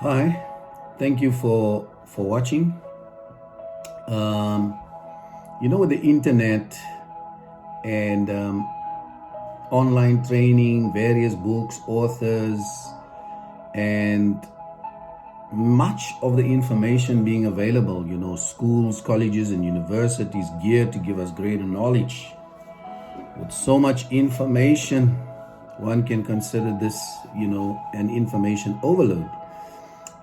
Hi, thank you for watching. Um, with the internet and online training, various books, authors, and much of the information being available, schools, colleges, and universities geared to give us greater knowledge. With so much information, one can consider this, an information overload.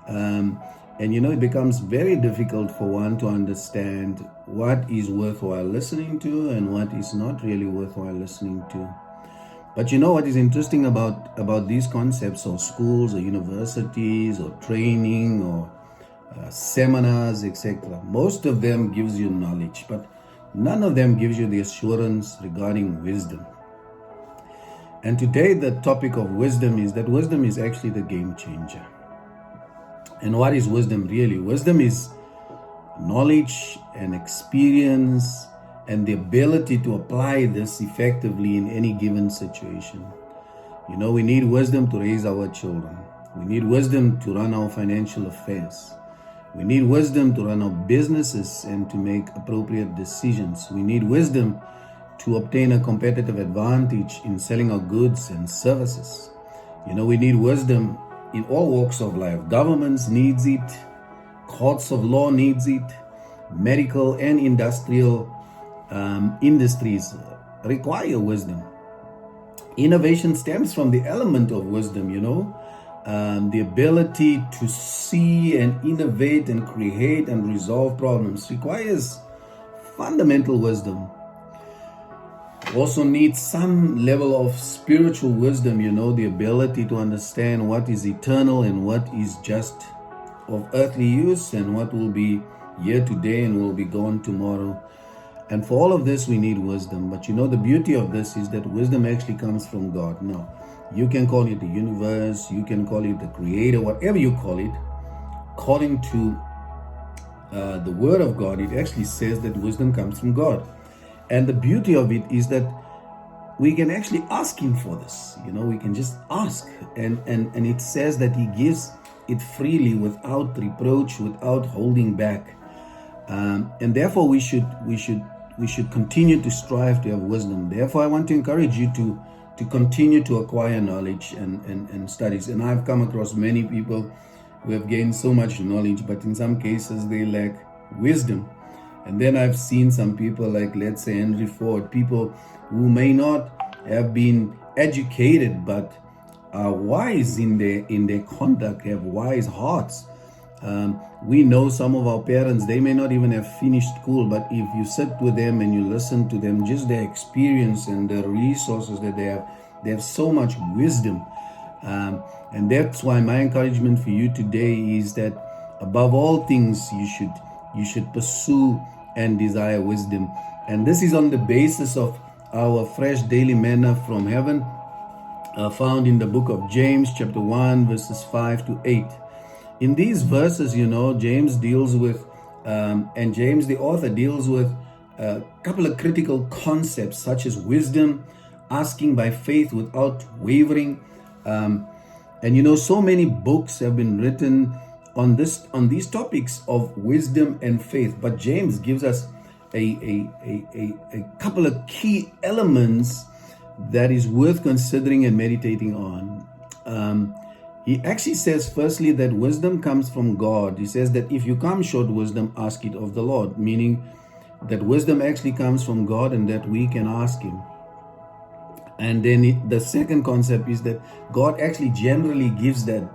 And it becomes very difficult for one to understand what is worthwhile listening to and what is not really worthwhile listening to. But what is interesting about these concepts, or schools or universities or training or seminars, etc. Most of them gives you knowledge, but none of them gives you the assurance regarding wisdom. And today the topic of wisdom is that wisdom is actually the game changer. And what is wisdom really? Wisdom is knowledge and experience and the ability to apply this effectively in any given situation. We need wisdom to raise our children. We need wisdom to run our financial affairs. We need wisdom to run our businesses and to make appropriate decisions. We need wisdom to obtain a competitive advantage in selling our goods and services. We need wisdom in all walks of life. Governments needs it, courts of law needs it, medical and industrial industries require wisdom. Innovation stems from the element of wisdom, the ability to see and innovate and create and resolve problems requires fundamental wisdom. Also needs some level of spiritual wisdom, the ability to understand what is eternal and what is just of earthly use and what will be here today and will be gone tomorrow. And for all of this, we need wisdom. But the beauty of this is that wisdom actually comes from God. Now, you can call it the universe, you can call it the creator, whatever you call it. According to the word of God, it actually says that wisdom comes from God. And the beauty of it is that we can actually ask him for this. We can just ask. And it says that he gives it freely without reproach, without holding back. And therefore we should continue to strive to have wisdom. Therefore, I want to encourage you to continue to acquire knowledge and studies. And I've come across many people who have gained so much knowledge, but in some cases they lack wisdom. And then I've seen some people like, let's say, Henry Ford, people who may not have been educated, but are wise in their conduct, have wise hearts. We know some of our parents, they may not even have finished school, but if you sit with them and you listen to them, just their experience and the resources that they have so much wisdom. And that's why my encouragement for you today is that above all things, you should pursue and desire wisdom. And this is on the basis of our fresh daily manna from heaven, found in the book of James chapter 1 verses 5 to 8. In these verses, James deals with, and James the author deals with a couple of critical concepts such as wisdom, asking by faith without wavering. And so many books have been written on these topics of wisdom and faith. But James gives us a couple of key elements that is worth considering and meditating on. He actually says, firstly, that wisdom comes from God. He says that if you come short wisdom, ask it of the Lord, meaning that wisdom actually comes from God and that we can ask him. And then the second concept is that God actually generally gives that,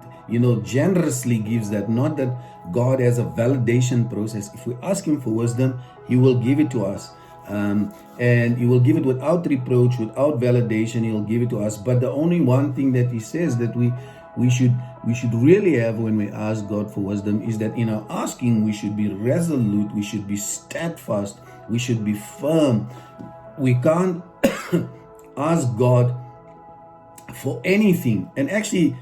generously gives that, not that God has a validation process. If we ask him for wisdom, he will give it to us. And he will give it without reproach, without validation. He will give it to us. But the only one thing that he says that we should really have when we ask God for wisdom is that in our asking, we should be resolute, we should be steadfast, we should be firm. We can't ask God for anything. And actually,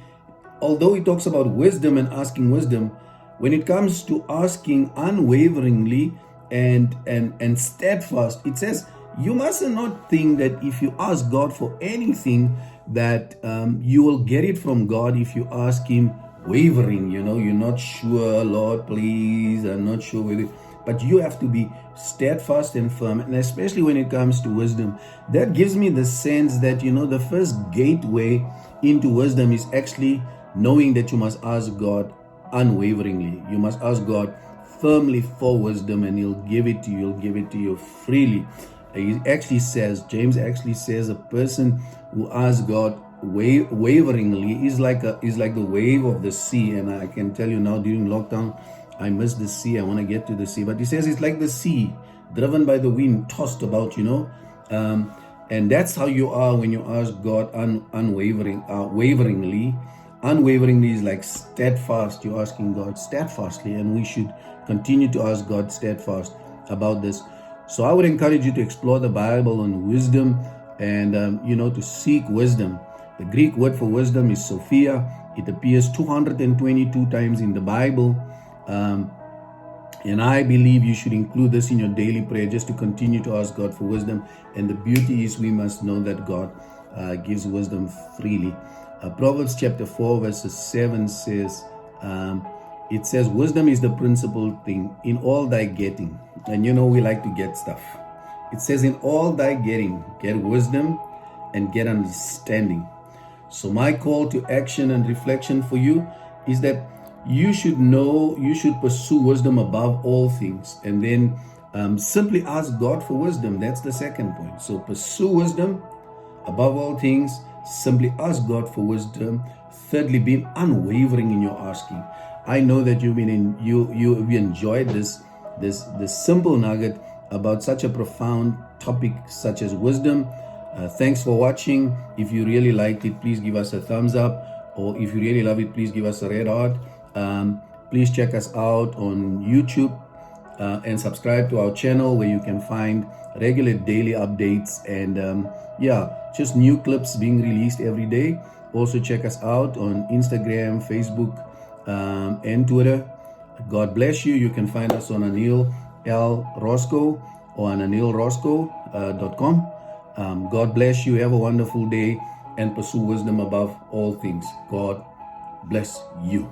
although he talks about wisdom and asking wisdom, when it comes to asking unwaveringly and steadfast, it says you must not think that if you ask God for anything that you will get it from God if you ask him wavering, you're not sure, Lord, please, I'm not sure whether, but you have to be steadfast and firm, and especially when it comes to wisdom. That gives me the sense that, the first gateway into wisdom is actually knowing that you must ask God unwaveringly. You must ask God firmly for wisdom, and He'll give it to you. He'll give it to you freely. James actually says a person who asks God waveringly is like the wave of the sea. And I can tell you now, during lockdown, I miss the sea. I want to get to the sea. But he says it's like the sea, driven by the wind, tossed about, and that's how you are when you ask God waveringly. Unwaveringly is like steadfast. You're asking God steadfastly, and we should continue to ask God steadfast about this. So I would encourage you to explore the Bible on wisdom, and to seek wisdom. The Greek word for wisdom is Sophia. It appears 222 times in the Bible. And I believe you should include this in your daily prayer, just to continue to ask God for wisdom. And the beauty is, we must know that God gives wisdom freely. Proverbs chapter 4 verses 7 says, it says, wisdom is the principal thing in all thy getting. And we like to get stuff. It says, in all thy getting, get wisdom and get understanding. So my call to action and reflection for you is that you should pursue wisdom above all things. And then simply ask God for wisdom. That's the second point. So pursue wisdom above all things. Simply ask God for wisdom. Thirdly, be unwavering in your asking. I know that you enjoyed this simple nugget about such a profound topic such as wisdom. Thanks for watching. If you really liked it, please give us a thumbs up, or if you really love it, please give us a red heart. Please check us out on YouTube and subscribe to our channel, where you can find regular daily updates and just new clips being released every day. Also check us out on Instagram, Facebook, and Twitter. God bless you. You can find us on Anil L. Roscoe or on anilroscoe.com. God bless you. Have a wonderful day and pursue wisdom above all things. God bless you.